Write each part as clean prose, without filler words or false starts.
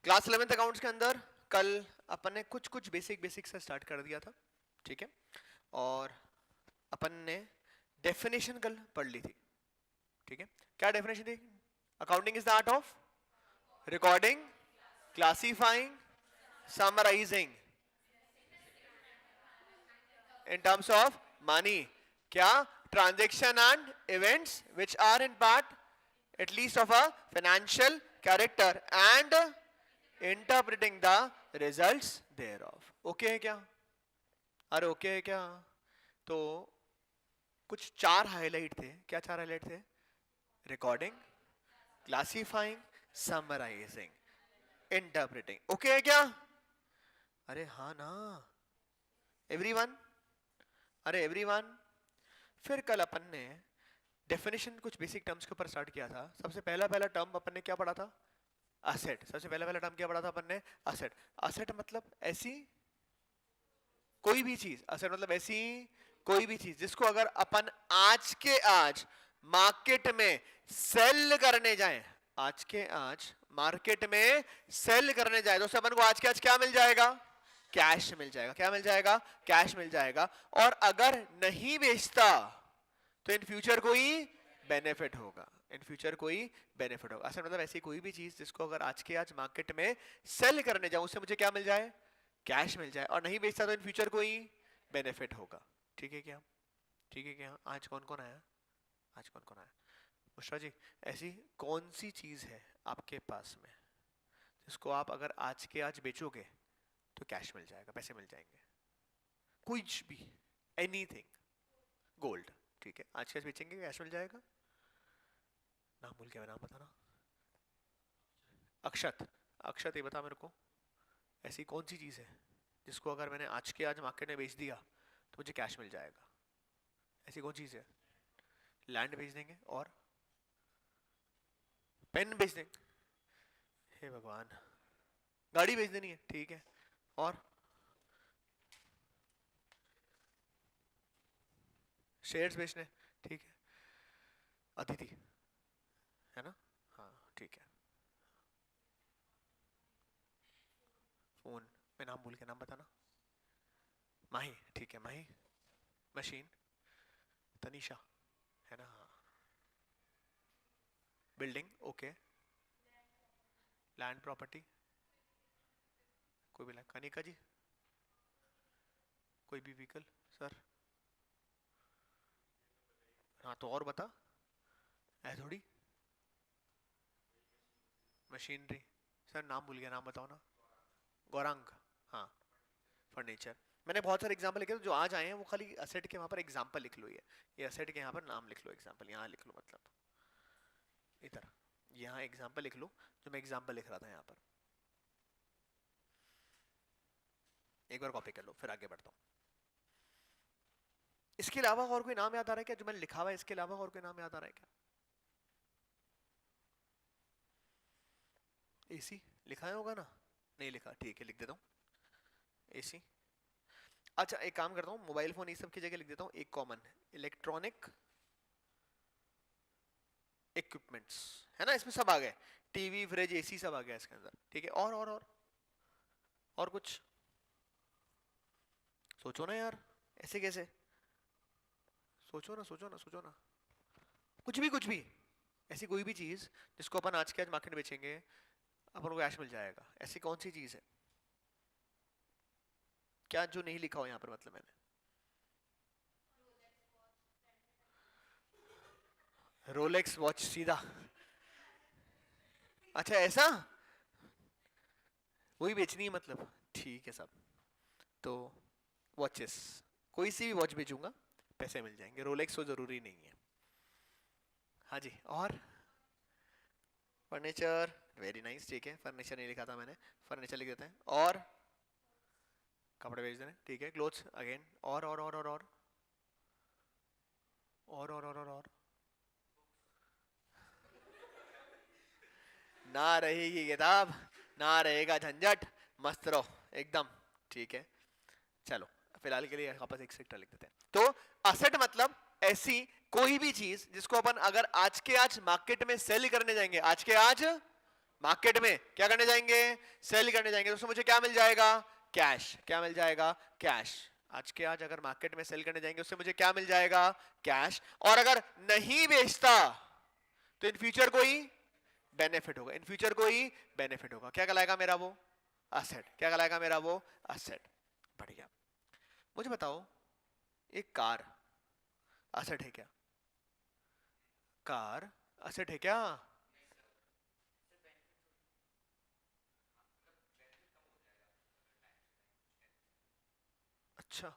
Class 11th accounts के अंदर कल अपन ने कुछ बेसिक से स्टार्ट कर दिया था, ठीक है, और अपन ने डेफिनेशन कल पढ़ ली थी, ठीक है। क्या डेफिनेशन थी? Accounting is the art of recording, classifying, summarising in terms of money. क्या? Transaction and events which are in part at least of a financial character and interpreting the results thereof. Okay है क्या? अरे okay है क्या? तो कुछ 4 highlight थे. क्या 4 हाईलाइट थे? Recording, classifying, summarising, interpreting. Okay है क्या? अरे हाँ ना एवरीवन, अरे एवरीवन. फिर कल अपन ने डेफिनेशन कुछ बेसिक टर्म्स के ऊपर स्टार्ट किया था. सबसे पहला टर्म अपन ने क्या पढ़ा था? असेट. सबसे पहला टर्म क्या पढ़ा था अपन ने? असेट. असेट मतलब ऐसी कोई भी चीज, असेट मतलब ऐसी कोई भी चीज जिसको अगर अपन आज के आज मार्केट में सेल करने जाएं, आज के आज मार्केट में सेल करने जाए तो अपन को आज के आज क्या मिल जाएगा? कैश मिल जाएगा. क्या मिल जाएगा? कैश मिल जाएगा. और अगर नहीं बेचता तो इन फ्यूचर कोई बेनिफिट होगा. इन फ्यूचर कोई बेनिफिट होगा. असल मतलब ऐसी कोई भी चीज जिसको अगर आज के आज मार्केट में सेल करने जाऊं उससे मुझे क्या मिल जाए? कैश मिल जाए. और नहीं बेचता तो इन फ्यूचर कोई बेनिफिट होगा. ठीक है क्या? ठीक है क्या? आज कौन कौन आया? आज कौन कौन आया? बुशरा जी, ऐसी कौन सी चीज है आपके पास में जिसको आप अगर आज के आज बेचोगे तो कैश मिल जाएगा, पैसे मिल जाएंगे? कुछ भी, एनीथिंग. गोल्ड. ठीक है, आज कैश बेचेंगे कैश मिल जाएगा. नाम भूल गया, नाम बताना. अक्षत. अक्षत ये बता मेरे को, ऐसी कौन सी चीज है जिसको अगर मैंने आज के आज मार्केट में बेच दिया तो मुझे कैश मिल जाएगा? ऐसी कौन चीज है? लैंड बेच देंगे और पेन बेच देंगे. हे भगवान. गाड़ी बेच देनी है, ठीक है, और शेयर्स बेचने, ठीक है. अदिति है ना? हाँ ठीक है. फोन में नाम भूल के, नाम बताना. माही. ठीक है माही. मशीन. तनीषा है ना? हाँ. बिल्डिंग. ओके. Land property. कोई भी लैंड. कनिका जी कोई भी व्हीकल. सर हाँ तो और बता. ऐ थोड़ी. मशीनरी. सर नाम भूल गया, नाम बताओ ना. गौरांग. हाँ. फर्नीचर. मैंने बहुत सारे एग्जांपल लिखे जो आज आए हैं वो खाली असेट के वहां पर एग्जांपल लिख लो. ये असेट के यहाँ पर नाम लिख लो. एग्जांपल यहाँ लिख लो, मतलब इधर यहाँ एग्जांपल लिख लो जो मैं एग्जांपल लिख रहा था यहाँ पर. एक बार कॉपी कर लो फिर आगे बढ़ता हूँ. इसके अलावा और कोई नाम याद आ रहा है क्या जो मैंने लिखा हुआ है? इसके अलावा और कोई नाम याद आ रहा है क्या? एसी लिखा है होगा ना? नहीं लिखा, ठीक है लिख देता हूँ एसी. अच्छा एक काम करता हूँ, मोबाइल फोन ये सब की जगह लिख देता हूँ एक कॉमन, इलेक्ट्रॉनिक इक्विपमेंट्स. है ना? इसमें सब आ गए, टीवी फ्रिज एसी सब आ गया इसके अंदर. ठीक है, और कुछ सोचो ना यार. ऐसे कैसे? सोचो ना. कुछ भी ऐसी कोई भी चीज जिसको अपन आज के आज मार्केट में बेचेंगे अपन को कैश मिल जाएगा. ऐसी कौन सी चीज है क्या जो नहीं लिखा हो यहाँ पर? मतलब मैंने रोलेक्स वॉच सीधा. अच्छा ऐसा वही बेचनी है मतलब. ठीक है साहब. तो वॉचेस, कोई सी भी वॉच बेचूंगा पैसे मिल जाएंगे. रोलेक्स तो जरूरी नहीं है. हाँ जी. और फर्नीचर. Very nice. ठीक है, फर्नीचर नहीं लिखा था मैंने, फर्नीचर लिख देते हैं. और कपड़े बेच देने. ठीक है, क्लोथ्स अगेन. और ना रहेगी किताब ना रहेगा झंझट. मस्त रहो एकदम. ठीक है, चलो फिलहाल के लिए वापस एक सेक्टर लिख देते हैं. तो असेट मतलब ऐसी कोई भी चीज जिसको अपन अगर आज के आज मार्केट में सेल करने जाएंगे, आज के आज मार्केट में क्या करने जाएंगे, सेल करने जाएंगे, तो उसमें मुझे क्या मिल जाएगा, कैश। क्या मिल जाएगा, कैश। आज के आज अगर मार्केट में सेल करने जाएंगे उससे मुझे क्या मिल जाएगा, कैश। और अगर नहीं बेचता तो इन फ्यूचर कोई बेनिफिट होगा, इन फ्यूचर कोई बेनिफिट होगा। क्या कहलाएगा मेरा वो, असेट। क्या कहलाएगा मेरा वो, असेट। बढ़िया। मुझे बताओ एक कार असेट है क्या, कार असेट है क्या? अच्छा,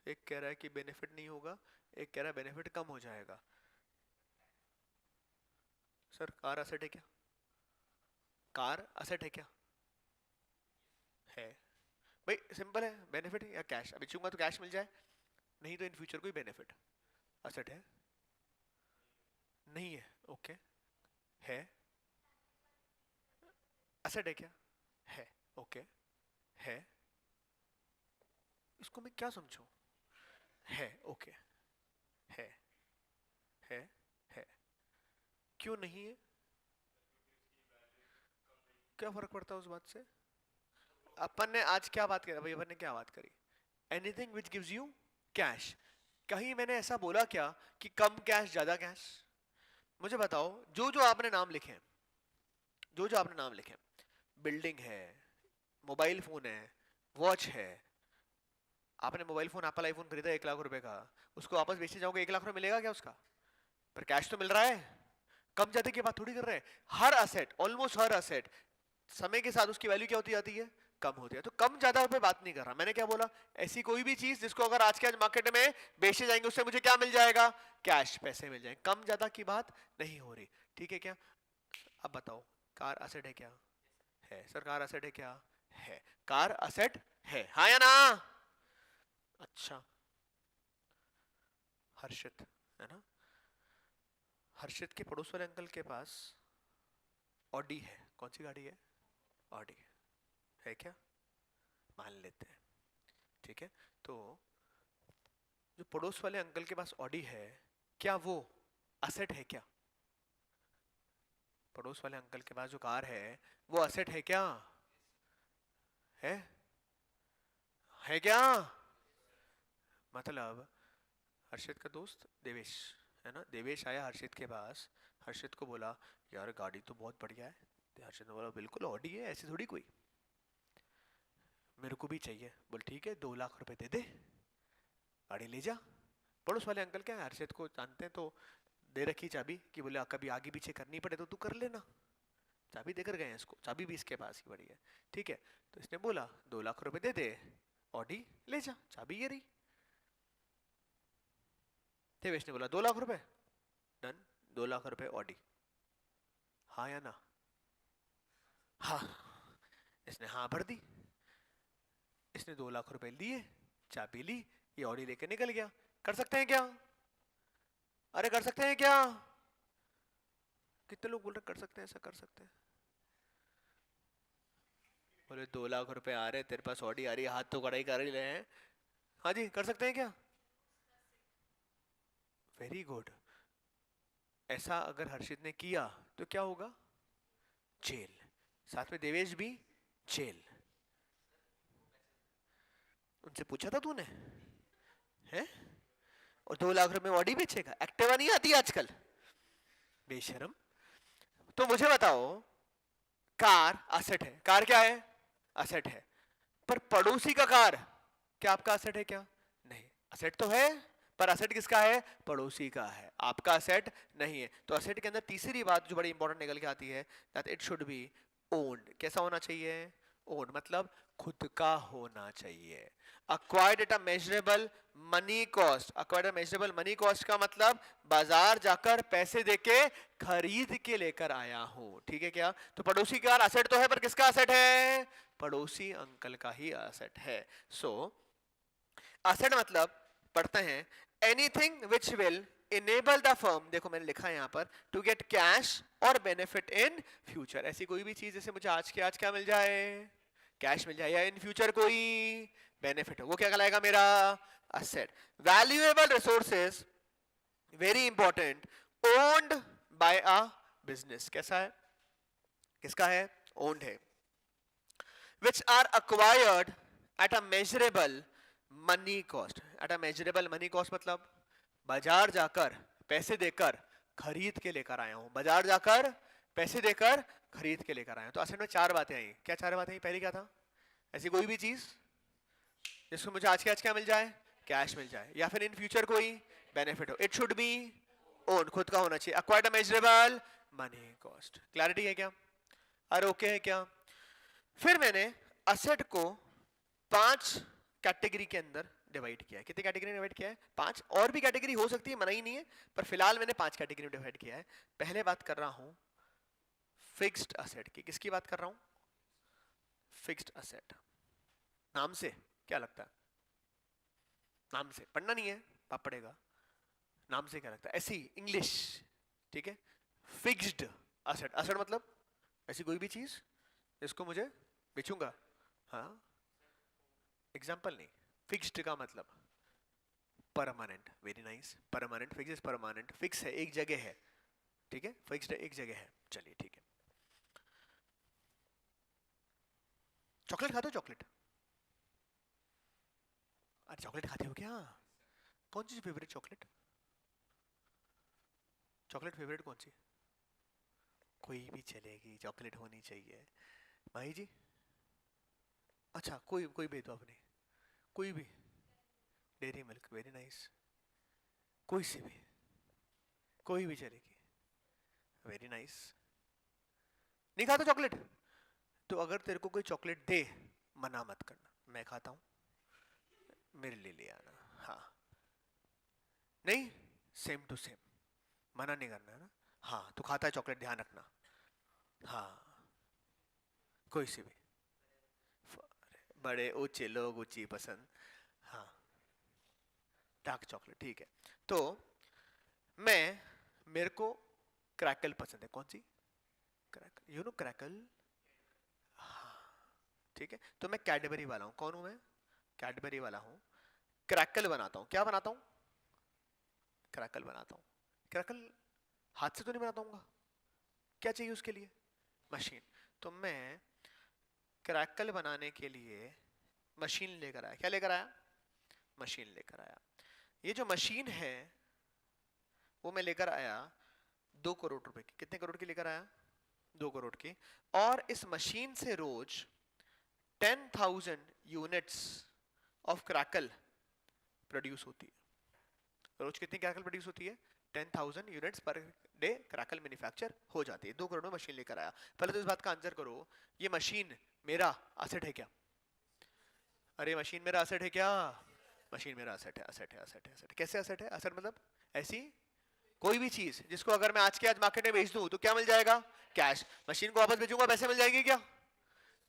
एक कह रहा है कि बेनिफिट नहीं होगा, एक कह रहा है बेनिफिट कम हो जाएगा। सर कार असेट है क्या, कार असेट है क्या? है भाई, सिंपल है, बेनिफिट या कैश। अभी चूंगा तो कैश मिल जाए, नहीं तो इन फ्यूचर कोई बेनिफिट। असेट है, नहीं है, ओके। है, असेट है क्या, है, ओके। है, इसको मैं क्या समझूं, है, ओके। है, है, है, क्यों नहीं है, क्या फर्क पड़ता है उस बात से? अपन ने आज क्या बात करी भाई, अपन ने क्या बात करी, anything which gives you cash. कहीं मैंने ऐसा बोला क्या कि कम कैश ज्यादा कैश? मुझे बताओ, जो जो आपने नाम लिखे हैं, जो जो आपने नाम लिखे हैं, बिल्डिंग है, मोबाइल फोन है, वॉच है। आपने मोबाइल फोन एप्पल आईफोन खरीदा 1 लाख रुपए का, उसको वापस बेचने जाओगे 1 लाख रुपए मिलेगा क्या उसका? पर कैश तो मिल रहा है। कम ज्यादा की बात थोड़ी कर रहे हैं। हर असेट, ऑलमोस्ट हर असेट समय के साथ उसकी वैल्यू क्या होती जाती है, कम होती है। तो कम ज्यादा पे बात नहीं कर रहा मैंने। क्या बोला, ऐसी कोई भी चीज जिसको अगर आज के आज मार्केट में बेचे जाएंगे उससे मुझे क्या मिल जाएगा, कैश, पैसे मिल जाएंगे। कम ज्यादा की बात नहीं हो रही, ठीक है क्या? अब बताओ, कार असेट है क्या, है। सर कार असेट है क्या, है। कार असेट है, हाँ या ना? अच्छा, हर्षित है ना, हर्षित के पड़ोस वाले अंकल के पास ऑडी है। कौन सी गाड़ी है, ऑडी है क्या, मान लेते हैं, ठीक है। तो जो पड़ोस वाले अंकल के पास ऑडी है, क्या वो असेट है क्या? पड़ोस वाले अंकल के पास जो कार है वो असेट है क्या, है, है क्या? मतलब हर्षित का दोस्त देवेश है ना, देवेश आया हर्षित के पास, हर्षित को बोला यार गाड़ी तो बहुत बढ़िया है। तो हर्षित ने बोला बिल्कुल ऑडी है, ऐसी थोड़ी कोई, मेरे को भी चाहिए। बोल ठीक है, 2 लाख रुपए दे दे, गाड़ी ले जा। पड़ोस वाले अंकल क्या है, हर्षित को जानते हैं, तो दे रखी चाबी कि बोले कभी आगे पीछे करनी पड़े तो तू कर लेना। चाबी देकर गए हैं इसको, चाबी भी इसके पास ही पड़ी है, ठीक है। तो इसने बोला 2 लाख रुपए दे दे, ऑडी ले जा, चाबी ये रही। देवेश ने बोला 2 लाख रुपए, डन, 2 लाख रुपए ऑडी, हाँ या ना? हाँ। इसने हाँ भर दी, इसने 2 लाख रुपए लिए, चाबी ली, ये ऑडी लेके निकल गया। कर सकते हैं क्या, अरे कर सकते हैं क्या? कितने लोग बोल रहे कर सकते हैं, ऐसा कर सकते हैं? बोले 2 लाख रुपए आ रहे, तेरे पास ऑडी आ रही है, हाथ तो कड़ाई कर ही रहे हैं। हाँ जी, कर सकते हैं क्या? Very good. ऐसा अगर हर्षित ने किया तो क्या होगा, जेल, साथ में देवेश भी जेल। उनसे पूछा था तूने, है? और 2 लाख रुपए में ऑडी बेचेगा, एक्टिवा नहीं आती आजकल, बेशरम। तो मुझे बताओ, कार असेट है, कार क्या है, असेट है। पर पड़ोसी का कार क्या आपका असेट है क्या? नहीं, असेट तो है, पर असेट किसका है, पड़ोसी का है, आपका असेट नहीं है। तो असेट के अंदर तीसरी बात जो बड़ी इंपॉर्टेंट निकल के आती है, that it should be owned. कैसा होना चाहिए, ओन्ड, मतलब खुद का होना चाहिए। Acquired at a measurable money cost, acquired measurable money cost का मतलब बाजार जाकर पैसे देके खरीद के लेकर आया हूं, ठीक है क्या? तो पड़ोसी का असेट तो है, पर किसका असेट है, पड़ोसी अंकल का ही असेट है। सो असेट मतलब पढ़ते हैं anything which will enable the firm, देखो मैंने लिखा है यहां पर, टू गेट कैश और बेनिफिट इन फ्यूचर। ऐसी कोई भी चीज जैसे मुझे आज के आज क्या मिल जाए, कैश मिल जाए, या इन फ्यूचर कोई बेनिफिट हो, वो क्या कहलाएगा मेरा, asset. Valuable resources, very important, owned by a business. कैसा है, किसका है? ओन्ड है. Which are acquired at a measurable money cost. At a measurable money cost मतलब बाजार जाकर पैसे देकर खरीद के लेकर आया हूं. बाजार जाकर पैसे देकर खरीद के लेकर आया हूं. तो असल में चार बातें आई. क्या चार बातें आई? पहली क्या था? ऐसी कोई भी चीज जिसको मुझे आज के आज क्या मिल जाए? कैश मिल जाए, या फिर इन फ्यूचर कोई बेनिफिट हो. इट शुड बी ओन, खुद का होना चाहिए. Acquired measurable money cost. Clarity है क्या? अरे ओके है क्या? फिर मैंने असेट को 5 कैटेगरी के अंदर डिवाइड किया है. कितने कैटेगरी में डिवाइड किया है? 5. और भी कैटेगरी हो सकती है, मना ही नहीं है, पर फिलहाल मैंने 5 कैटेगरी में डिवाइड किया है. पहले बात कर रहा हूं फिक्स्ड असेट की. किसकी बात कर रहा हूं? Fixed asset. नाम से क्या लगता है? नाम से पढ़ना नहीं है, पाप पढ़ेगा. नाम से क्या लगता है? ऐसी इंग्लिश, ठीक है. Fixed asset. असेट मतलब ऐसी कोई भी चीज इसको मुझे बेचूंगा. हाँ, एग्जाम्पल नहीं. फिक्स्ड का मतलब permanent. Very nice. Permanent. Fix is permanent. Fix है, एक जगह है, ठीक है. फिक्स्ड है, एक जगह है. चलिए ठीक है. चॉकलेट खाते हो? चॉकलेट? अरे चॉकलेट खाते हो क्या? कौन सी फेवरेट चॉकलेट? चॉकलेट फेवरेट कौन सी? कोई भी चलेगी, चॉकलेट होनी चाहिए. भाई जी, अच्छा कोई कोई भेदभाव नहीं, कोई भी. Dairy milk. Very nice. कोई सी भी, कोई भी चलेगी. Very nice. नहीं खाता चॉकलेट? तो अगर तेरे को कोई चॉकलेट दे, मना मत करना. मैं खाता हूं, मेरे लिए ले आना. हाँ, नहीं, सेम टू सेम. मना नहीं करना है ना. हाँ, तू खाता है चॉकलेट, ध्यान रखना. हाँ, कोई सी भी. बड़े ऊंचे लोग, ऊंची पसंद. हाँ, डार्क चॉकलेट. ठीक है. तो मैं, मेरे को क्रैकल पसंद है. कौन सी? क्रैकल. You know crackle? हाँ, ठीक है. तो मैं कैडबरी वाला हूँ. कौन हूँ मैं? कैडबरी वाला हूँ. क्रैकल बनाता हूँ. क्या बनाता हूँ? क्रैकल बनाता हूँ. क्रैकल हाथ से तो नहीं बनाता हूँ. क्या चाहिए उसके लिए? मशीन. तो मैं क्रैकल बनाने के लिए मशीन लेकर आया. क्या लेकर आया? मशीन लेकर आया. ये जो मशीन है वो मैं लेकर आया 2 करोड़ रुपए की. कितने करोड़ की लेकर आया? 2 करोड़ की. और इस मशीन से रोज 10,000 यूनिट्स ऑफ क्रैकल प्रोड्यूस होती है. रोज कितनी क्रैकल प्रोड्यूस होती है? 10,000 units per day crackle manufacture हो जाती है. 2 करोड़ में मशीन लेकर आया. पहले तो इस बात का आंसर करो, ये मशीन मेरा असेट है क्या? अरे मशीन मेरा असेट है क्या? मशीन मेरा असेट है. असेट है, असेट है, असेट. कैसे असेट है? असेट मतलब ऐसी कोई भी चीज जिसको अगर मैं आज के आज मार्केट में बेच दूं तो क्या मिल जाएगा? कैश. मशीन को वापस बेचूंगा, पैसे मिल जाएंगे क्या?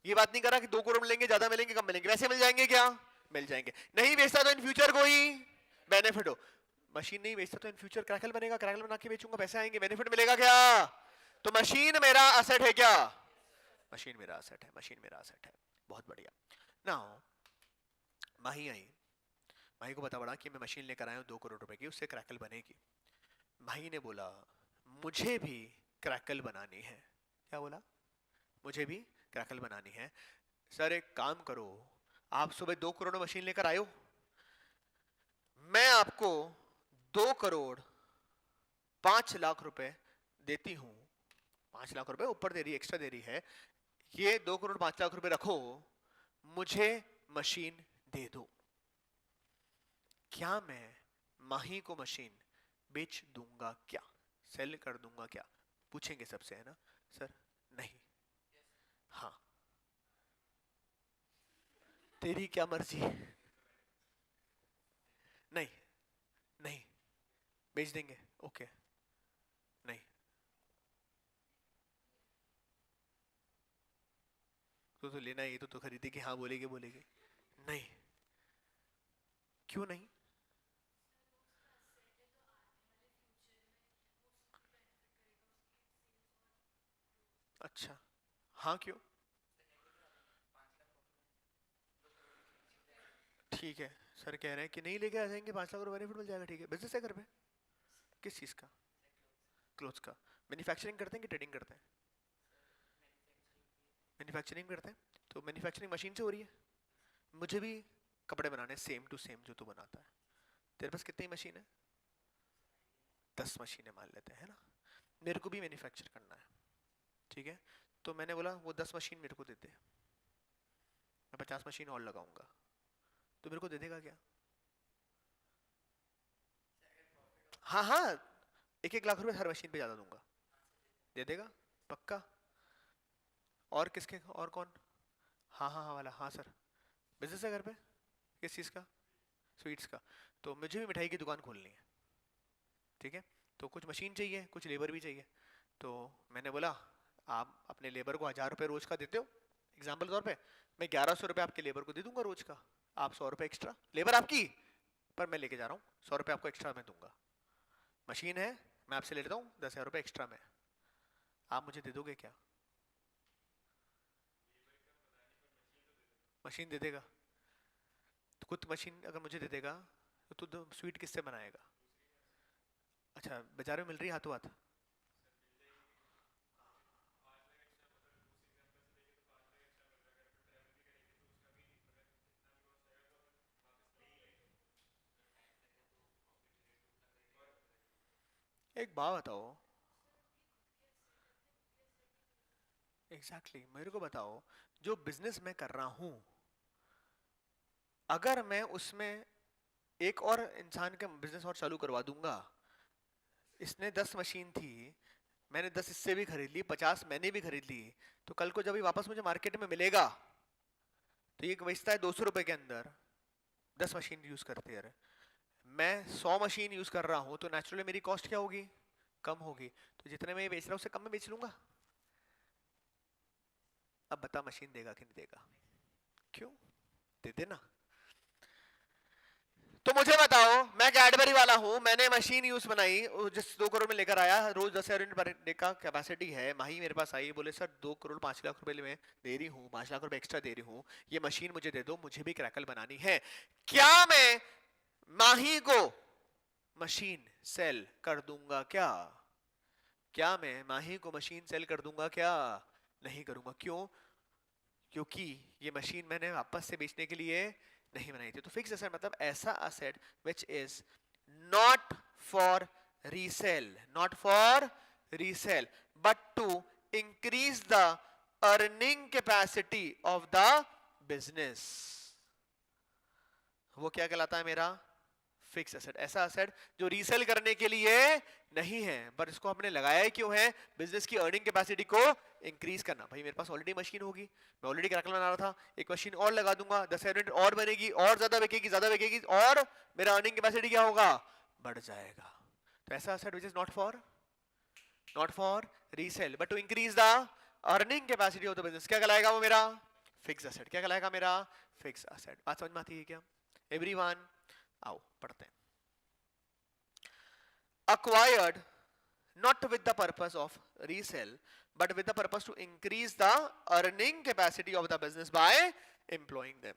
ये बात नहीं कर रहा कि 2 करोड़ मिलेंगे, ज्यादा मिलेंगे, कम मिलेंगे. पैसे मिल जाएंगे क्या? मिल जाएंगे. नहीं बेचता तो इन फ्यूचर कोई बेनिफिट हो. मशीन नहीं बेचता तो इन फ्यूचर क्रैकल बनेगा, क्रैकल बना के बेचूंगा, पैसे आएंगे, बेनिफिट मिलेगा क्या? तो मशीन मेरा असेट है क्या? मशीन मेरा असेट है. मशीन मेरा असेट है. बहुत बढ़िया. नाउ माही आई. माही को पता पड़ा कि मैं मशीन लेकर आया हूँ 2 करोड़ रुपए की, उससे क्रैकल बनेगी. माही ने बोला मुझे भी क्रैकल बनानी है. क्या बोला? मुझे भी क्रैकल बनानी है. सर एक काम करो, आप सुबह 2 करोड़ मशीन लेकर आयो, मैं आपको 2 करोड़ 5 लाख रुपए देती हूं. 5 लाख रुपए ऊपर दे रही, एक्स्ट्रा दे रही है. ये 2 करोड़ 5 लाख रुपए रखो, मुझे मशीन दे दो. क्या मैं माही को मशीन बेच दूंगा क्या? सेल कर दूंगा क्या? पूछेंगे सबसे, है ना? सर नहीं. हाँ, तेरी क्या मर्जी. नहीं, नहीं बेच देंगे. ओके. नहीं. तो लेना है, ये तो खरीदेगी. हाँ बोलेगी, बोलेगी. नहीं. क्यों नहीं? अच्छा, हाँ क्यों? ठीक है. सर कह रहे हैं कि नहीं लेके आ जाएंगे, 5 लाख रुपए बेनिफिट मिल जाएगा. ठीक है. बिजनेस है घर पे? किस चीज का? क्लोथ्स का. मैन्युफैक्चरिंग करते हैं कि ट्रेडिंग करते हैं? मैन्युफैक्चरिंग करते हैं, तो मैन्युफैक्चरिंग मशीन से हो रही है, मुझे भी कपड़े बनाने सेम टू सेम जो तू बनाता है। तेरे पास कितनी मशीन है? 10 मशीनें मान लेते हैं, है ना। मेरे को भी मैन्युफैक्चर करना है, ठीक है। तो मैंने बोला वो 10 मशीन मेरे को दे दे, मैं 50 मशीन और लगाऊंगा, तो मेरे को दे देगा क्या? हाँ हाँ, 1-1 लाख रुपए हर मशीन पे ज्यादा दूंगा, दे देगा पक्का। और किसके, और कौन? हाँ हाँ हाँ वाला, हाँ सर। बिजनेस है घर पे, किस चीज़ का? स्वीट्स का। तो मुझे भी मिठाई की दुकान खोलनी है, ठीक है। तो कुछ मशीन चाहिए, कुछ लेबर भी चाहिए। तो मैंने बोला आप अपने लेबर को 1000 रुपये रोज का देते हो, एग्जाम्पल के तौर पे, मैं 1100 रुपये आपके लेबर को दे दूंगा रोज का, आप 100 रुपये एक्स्ट्रा, लेबर आपकी पर मैं लेके जा रहा हूँ, 100 रुपये आपको एक्स्ट्रा मैं दूंगा। मशीन है, मैं आपसे ले लेता हूँ 10,000 रुपये एक्स्ट्रा में, आप मुझे दे दोगे क्या? मशीन दे देगा। तो खुद मशीन अगर मुझे दे देगा तो तू स्वीट किससे बनाएगा? अच्छा, बाजार में मिल रही है हाथों हाथ। एक बात बताओ, एग्जैक्टली मेरे को बताओ, जो बिजनेस मैं कर रहा हूँ, अगर मैं उसमें एक और इंसान का बिजनेस और चालू करवा दूंगा, इसने 10 मशीन थी, मैंने 10 इससे भी खरीद ली, 50 मैंने भी खरीद ली, तो कल को जब ये वापस मुझे मार्केट में मिलेगा तो ये बेचता है 200 रुपए के अंदर, 10 मशीन यूज करते हैं, मैं 100 मशीन यूज कर रहा हूँ, तो नेचुरली मेरी कॉस्ट क्या होगी? कम होगी। तो जितने में ये बेच रहा हूँ उससे कम में बेच लूंगा। अब बता मशीन देगा कि नहीं देगा? क्यों? दे देना। तो मुझे बताओ, मैं कैडबरी वाला हूँ, मैंने मशीन यूज बनाई, जिस 2 करोड़ में लेकर आया, रोज 10,000 यूनिट पर डे का कैपेसिटी है, माही मेरे पास आई, बोले सर 2 करोड़ 5 लाख रुपए में दे रही हूँ, 5 लाख रुपए एक्स्ट्रा दे रही हूँ, ये मशीन मुझे दे दो, मुझे भी क्रैकल बनानी है। क्या मैं माही को मशीन सेल कर दूंगा क्या? क्या मैं माही को मशीन सेल कर दूंगा क्या? नहीं करूंगा। क्यों? क्योंकि ये मशीन मैंने वापस से बेचने के लिए नहीं बनाई थी। तो फिक्स एसेट मतलब ऐसा asset which is not for resale, not for resale, but to increase the earning capacity of the business. वो क्या कहलाता है मेरा? Fix asset. ऐसा एसेट जो रीसेल करने के लिए नहीं है, पर इसको हमने लगाया ही क्यों है? बिजनेस की अर्निंग कैपेसिटी को इंक्रीज करना। भाई मेरे पास ऑलरेडी मशीन होगी, मैं ऑलरेडी क्रैकल बना रहा था, एक मशीन और लगा दूंगा, 10 यूनिट और बनेगी, और ज्यादा बिकेगी, और मेरा अर्निंग कैपेसिटी क्या होगा? बढ़ जाएगा। तो ऐसा asset which is not for resale but to increase the earning capacity of the business, क्या कहलाएगा वो मेरा? Fix asset. क्या कहलाएगा मेरा? Fix asset. बात समझ में आती है क्या एवरीवन? आओ पढ़ते हैं। Acquired not with the purpose of resell but with the purpose to increase the earning capacity of the business by employing them।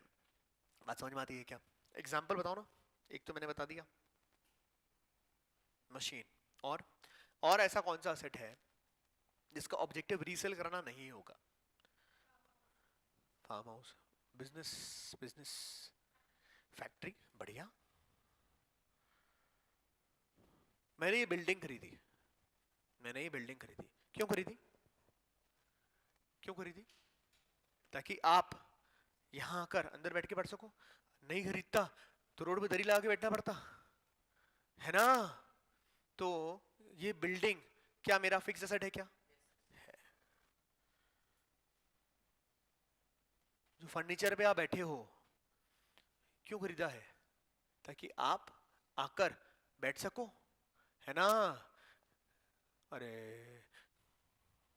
बात समझ में आती है क्या? एग्जाम्पल बताओ ना। एक तो मैंने बता दिया मशीन, और ऐसा कौन सा असेट है जिसका ऑब्जेक्टिव रीसेल करना नहीं होगा? Farm house, business, factory. बढ़िया। मैंने ये बिल्डिंग खरीदी, क्यों खरीदी? ताकि आप यहां आकर अंदर बैठ के पढ़ सको। नहीं खरीदता तो रोड पे दरी लगा के बैठना पड़ता है ना। तो ये बिल्डिंग क्या मेरा फिक्स एसेट है क्या? है। जो फर्नीचर पे आप बैठे हो, क्यों खरीदा है? ताकि आप आकर बैठ सको, है ना। अरे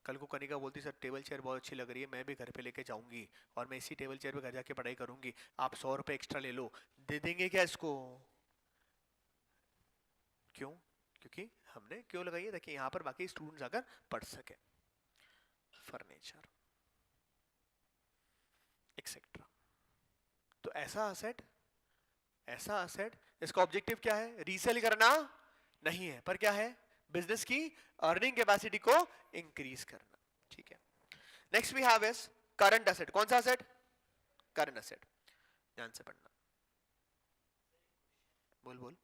कल को कनिका बोलती सर टेबल चेयर बहुत अच्छी लग रही है, मैं भी घर पे लेके जाऊंगी और मैं इसी टेबल चेयर पे घर जाके पढ़ाई करूंगी, आप 100 रुपए एक्स्ट्रा ले लो, दे देंगे क्या इसको? क्यों? क्योंकि हमने क्यों लगाई है? ताकि यहाँ पर बाकी स्टूडेंट्स आकर पढ़ सके। Furniture etcetera. तो ऐसा असेट इसका ऑब्जेक्टिव क्या है? रीसेल करना नहीं है, पर क्या है? बिजनेस की अर्निंग कैपेसिटी को इंक्रीज करना। ठीक है। Next we have is current asset. कौन सा एसेट? Current asset. ध्यान से पढ़ना. बोल बोल.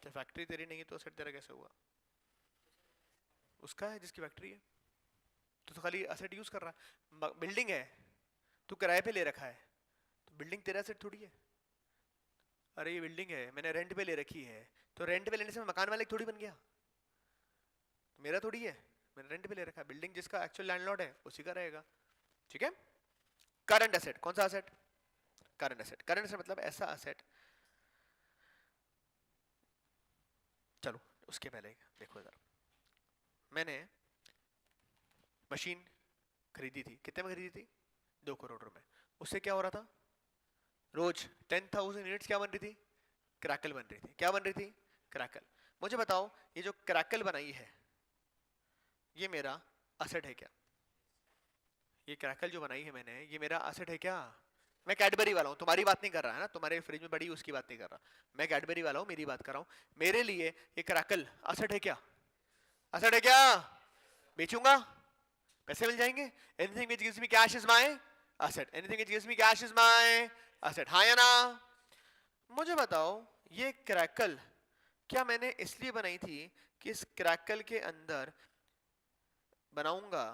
तो फैक्ट्री तेरी नहीं है तो एसेट तेरा कैसे हुआ? उसका है जिसकी फैक्ट्री है. तो खाली एसेट यूज कर रहा है. बिल्डिंग है, तू किराए पे ले रखा है, तो बिल्डिंग तेरा एसेट थोड़ी है. अरे ये बिल्डिंग है, मैंने रेंट पे ले रखी है, तो रेंट पे लेने से मैं मकान मालिक थोड़ी बन गया. तो मेरा थोड़ी है, मैंने रेंट पे ले रखा है. बिल्डिंग जिसका एक्चुअल लैंडलॉर्ड है उसी का रहेगा. ठीक है. Current asset. कौन सा asset? Current asset. Current asset मतलब ऐसा एसेट. चलो उसके पहले देखो इधर. मैंने मशीन खरीदी थी. कितने में खरीदी थी? 2 करोड़ रुपए. उससे क्या हो रहा था? रोज 10,000 यूनिट्स क्या बन रही थी? क्रैकल बन रही थी. क्या बन रही थी? क्रैकल. मुझे बताओ ये जो क्रैकल बनाई है ये मेरा एसेट है क्या? ये क्रैकल जो बनाई है मैंने ये मेरा एसेट है क्या? मैं कैडबरी वाला हूँ, तुम्हारी बात नहीं कर रहा है ना. तुम्हारे फ्रिज में बड़ी उसकी बात नहीं कर रहा. मैं कैडबरी वाला हूँ, मेरी बात कर रहा हूँ. मेरे लिए ये क्रैकल एसेट है क्या? एसेट है क्या? बेचूंगा, पैसे मिल जाएंगे. Anything which gives me cash is my asset. Anything which gives me cash is my asset. हाँ या ना? मुझे बताओ ये क्रैकल क्या मैंने इसलिए बनाई थी कि इस क्रैकल के अंदर बनाऊंगा,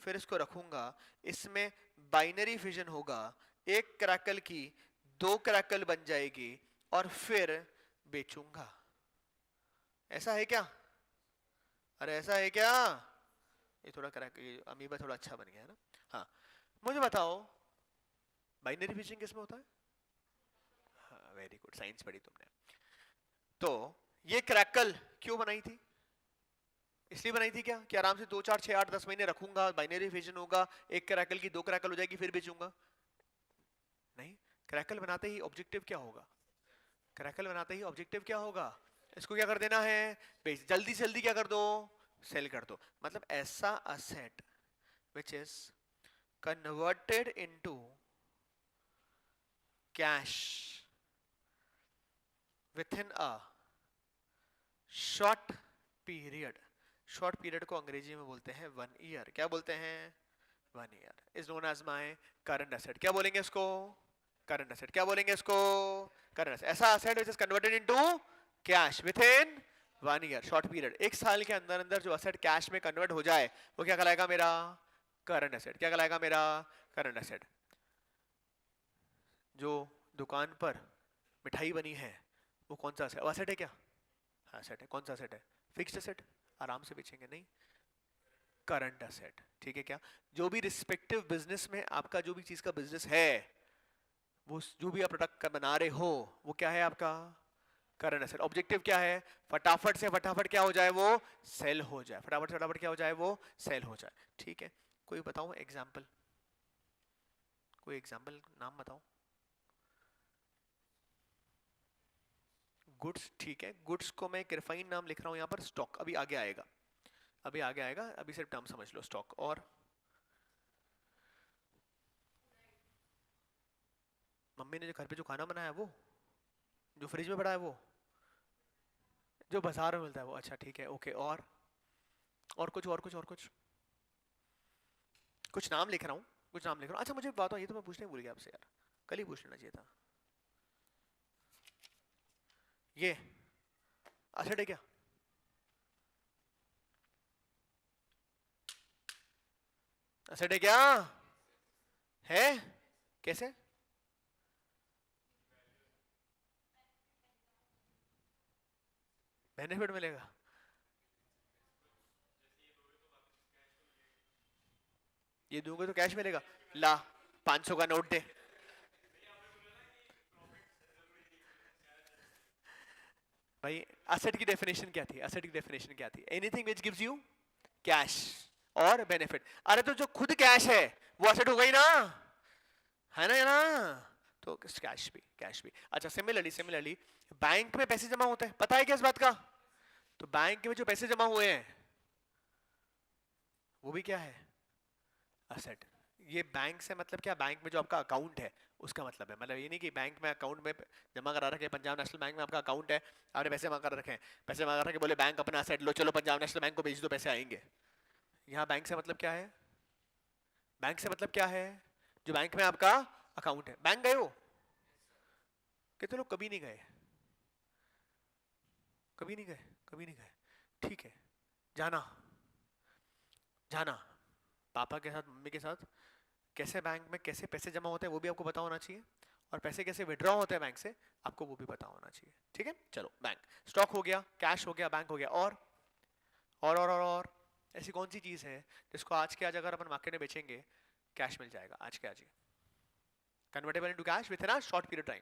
फिर इसको रखूंगा, इसमें बाइनरी फिजन होगा, एक क्रैकल की 2 क्रैकल बन जाएगी और फिर बेचूंगा. ऐसा है क्या? अरे ऐसा है क्या? ये थोड़ा क्रैक अमीबा थोड़ा अच्छा बन गया है ना. हाँ मुझे बताओ बाइनरी फिजिंग किसमें होता है? हाँ वेरी गुड, साइंस पढ़ी तुमने. तो ये क्रैकल क्यों बनाई थी? इसलिए बनाई थी क्या कि आराम से 2 4 6 8 10 महीने रखूंगा, बाइनरी फिजन होगा, एक क्रैकल की 2 क्रैकल हो जाएगी, फिर बेचूंगा. नहीं, क्रैकल बनाते ही ऑब्जेक्टिव क्या होगा? क्रैकल बनाते ही ऑब्जेक्टिव क्या होगा? इसको क्या कर देना है? बेच. जल्दी से जल्दी क्या कर दो? सेल कर दो. मतलब ऐसा asset which is converted into cash within a short period. Short period को अंग्रेजी में बोलते हैं 1 ईयर. क्या बोलते हैं? 1 year is known as my current asset. क्या बोलेंगे इसको? Current asset. क्या बोलेंगे इसको? Current asset. ऐसा asset which is converted into cash within 1 year, short period. 1 साल के अंदर अंदर जो एसेट कैश में कन्वर्ट हो जाए वो क्या कहलाएगा? मेरा करंट एसेट. क्या कहलाएगा? मेरा करंट एसेट. जो दुकान पर मिठाई बनी है वो कौन सा एसेट? एसेट है क्या? हाँ एसेट है. कौन सा एसेट है? Fixed asset. आराम से बेचेंगे. नहीं, करंट एसेट. ठीक है क्या? जो भी रिस्पेक्टिव बिजनेस में आपका जो भी चीज का बिजनेस है, वो जो भी आप प्रोडक्ट बना रहे हो वो क्या है आपका? Current asset. ऑब्जेक्टिव क्या है? फटाफट से फटाफट क्या हो जाए? वो सेल हो जाए. फटाफट से फटाफट क्या हो जाए? वो सेल हो जाए. ठीक है. कोई बताओ एग्जाम्पल, कोई एग्जाम्पल नाम बताओ. गुड्स. ठीक है, गुड्स को मैं एक रिफाइन नाम लिख रहा हूं यहाँ पर. स्टॉक अभी आगे आएगा, अभी आगे आएगा. अभी सिर्फ टर्म समझ लो. स्टॉक. और मम्मी ने जो घर पे जो खाना बनाया वो, जो फ्रिज में पड़ा है वो, जो बाजार में मिलता है वो. अच्छा ठीक है, ओके. और कुछ और कुछ और कुछ नाम लिख रहा हूँ, कुछ नाम लिख रहा हूँ. अच्छा मुझे बात हो, ये तो मैं पूछने भूल गया आपसे यार, कल ही पूछ लेना चाहिए था. ये एसेट है क्या? एसेट है क्या? है. कैसे? बेनिफिट मिलेगा. ये दूंगे तो कैश मिलेगा. ला 500 का नोट दे. भाई एसेट की डेफिनेशन क्या थी? एसेट की डेफिनेशन क्या थी? Anything which gives you cash और बेनिफिट. अरे तो जो खुद कैश है वो एसेट हो गई ना, है ना? तो कैश भी, कैश भी. अच्छा सिमिलरली बैंक में पैसे जमा होते हैं, पता है क्या इस बात का? तो बैंक में जो पैसे जमा हुए हैं वो भी क्या है? एसेट. ये बैंक से मतलब क्या, बैंक में जो आपका अकाउंट है उसका मतलब है, मतलब ये नहीं कि बैंक में अकाउंट में जमा करा रखे, पंजाब नेशनल बैंक में आपका अकाउंट है, आपने पैसे जमा कर रखे हैं, पैसे जमा कर रखे, बोले बैंक अपना सेट लो, चलो पंजाब नेशनल बैंक को भेज दो, पैसे आएंगे। यहाँ बैंक से मतलब क्या है, बैंक से मतलब क्या है, जो बैंक में आपका अकाउंट है। बैंक गए हो? कितने लोग कभी नहीं गए? कभी नहीं गए? कभी नहीं गए, ठीक है। जाना, जाना पापा के साथ, मम्मी के साथ, कैसे बैंक में कैसे पैसे जमा होते हैं वो भी आपको पता होना चाहिए, और पैसे कैसे विड्रॉ होते हैं बैंक से आपको वो भी पता होना चाहिए, ठीक है। चलो, बैंक, स्टॉक हो गया, कैश हो गया, बैंक हो गया, और ऐसी कौन सी चीज है जिसको आज के आज अगर अपन मार्केट में बेचेंगे कैश मिल जाएगा, आज के आज ही, convertible into cash within a short period time,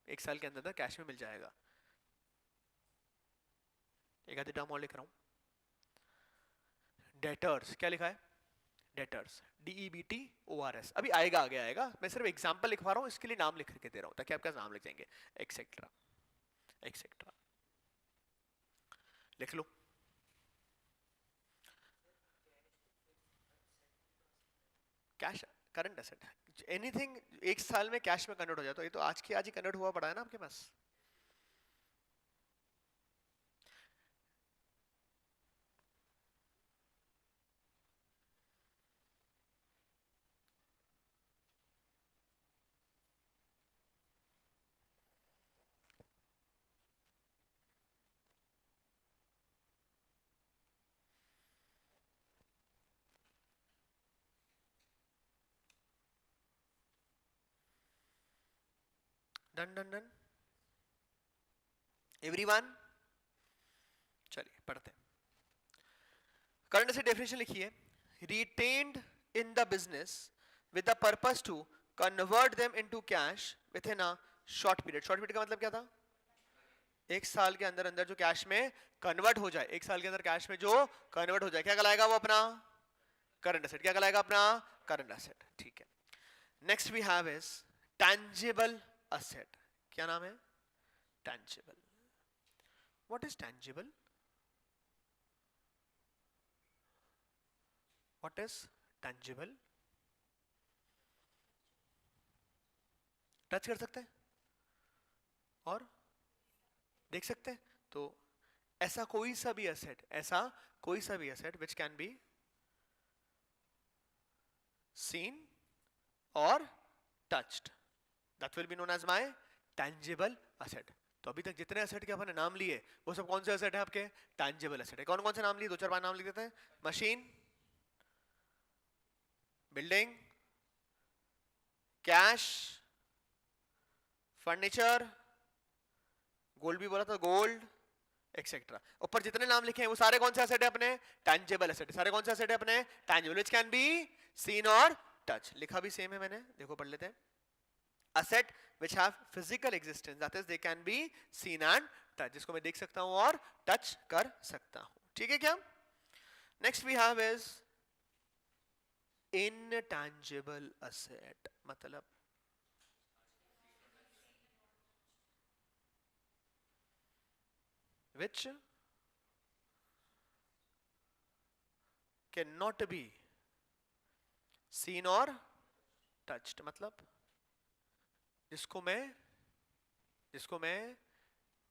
एक साल के अंदर कैश में मिल जाएगा। एक आधी टर्म और लिख रहा हूं, डेटर्स, क्या लिखा है, डेटर्स, DEBTORS, अभी आएगा, आगे आएगा, मैं सिर्फ एग्जांपल लिखवा रहा हूँ, इसके लिए नाम लिख के दे रहा हूँ ताकि आपका नाम लिख जाएंगे, एक्सेट्रा एक्सेट्रा, लिख लो। कैश करंट एसेट, एनीथिंग एक साल में कैश में कन्वर्ट हो जाता है, ये तो आज की आज ही कन्वर्ट हुआ पड़ा है ना आपके पास। डन डन डन एवरीवन, चलिए पढ़ते हैं। करंट एसेट डेफिनेशन लिखिए, retained in the business with the purpose to convert them into cash within a short period। short period का मतलब क्या था, एक साल के अंदर अंदर जो कैश में कन्वर्ट हो जाए, एक साल के अंदर कैश में जो कन्वर्ट हो जाए, क्या कहलाएगा वो अपना करंट एसेट, क्या कहलाएगा अपना करंट एसेट, ठीक है। Next we have is tangible asset, क्या नाम है, tangible. What is tangible, what is tangible, touch कर सकते हैं और देख सकते हैं, तो ऐसा कोई सा भी एसेट, ऐसा कोई सा भी asset which can be seen or touched, that will be known as my tangible asset। तो अभी तक जितने एसेट के अपन नाम लिए वो सब कौन से एसेट है आपके, टैंजिबल एसेट है। कौन कौन से नाम लिए, दो चार बार नाम लिख देते हैं, machine, building, cash, furniture, gold भी बोला था, गोल्ड एक्सेट्रा। ऊपर जितने नाम लिखे हैं वो सारे कौन से एसेट है अपने, टैंजिबल एसेट, सारे कौन से एसेट है अपने tangible, which can be seen और टच। लिखा भी सेम है मैंने, देखो पढ़ लेते हैं, asset which have physical existence, that is they can be seen and touch, जिसको मैं देख सकता हूं और टच कर सकता हूं, ठीक है क्या। Next we have is intangible asset, मतलब which cannot be seen और touched, मतलब जिसको मैं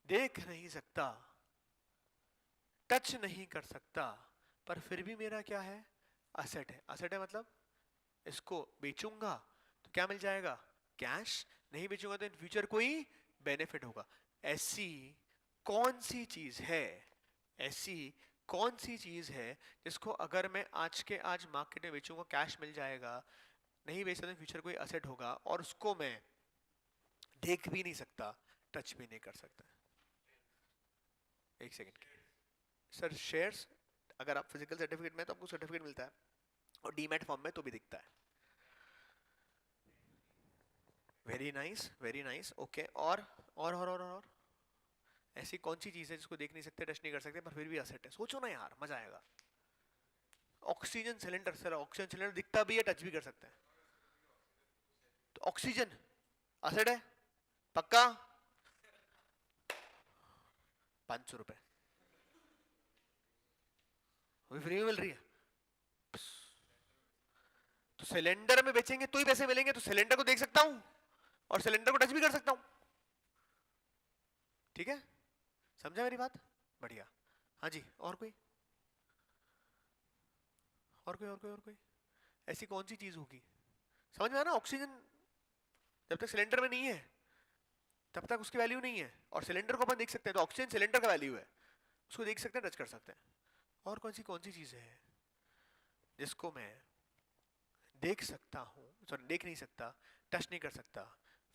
देख नहीं सकता, टच नहीं कर सकता, पर फिर भी मेरा क्या है, असेट है। असेट है मतलब इसको बेचूंगा तो क्या मिल जाएगा, कैश, नहीं बेचूंगा तो इन फ्यूचर कोई बेनिफिट होगा। ऐसी कौन सी चीज है, ऐसी कौन सी चीज है जिसको अगर मैं आज के आज मार्केट में बेचूंगा कैश मिल जाएगा, नहीं बेचता तो फ्यूचर कोई असेट होगा, और उसको मैं देख भी नहीं सकता, टच भी नहीं कर सकता। एक सेकंड सर, शेयर्स अगर आप फिजिकल सर्टिफिकेट में तो आपको सर्टिफिकेट मिलता है, और डीमैट फॉर्म में तो भी दिखता है। Very nice very nice, okay. और ऐसी कौन सी चीज है जिसको देख नहीं सकते, टच नहीं कर सकते, पर फिर भी असेट है, सोचो ना यार, मजा आएगा। Oxygen cylinder, sir oxygen cylinder दिखता भी है, टच भी कर सकते हैं, तो ऑक्सीजन असेट है पक्का। 500 रुपए फ्री में मिल रही है, तो सिलेंडर में बेचेंगे तो ही पैसे मिलेंगे, तो सिलेंडर को देख सकता हूं और सिलेंडर को टच भी कर सकता हूं। ठीक है, समझा मेरी बात? बढ़िया। हाँ जी, और कोई और कोई और कोई और कोई ऐसी कौन सी चीज होगी? समझ में आया ना? ऑक्सीजन जब तक सिलेंडर में नहीं है तब तक उसकी वैल्यू नहीं है, और सिलेंडर को अपन देख सकते हैं, तो ऑक्सीजन सिलेंडर का वैल्यू है, उसको देख सकते हैं, टच कर सकते हैं। और कौन सी चीज है जिसको मैं देख सकता हूँ, सॉरी देख नहीं सकता, टच नहीं कर सकता,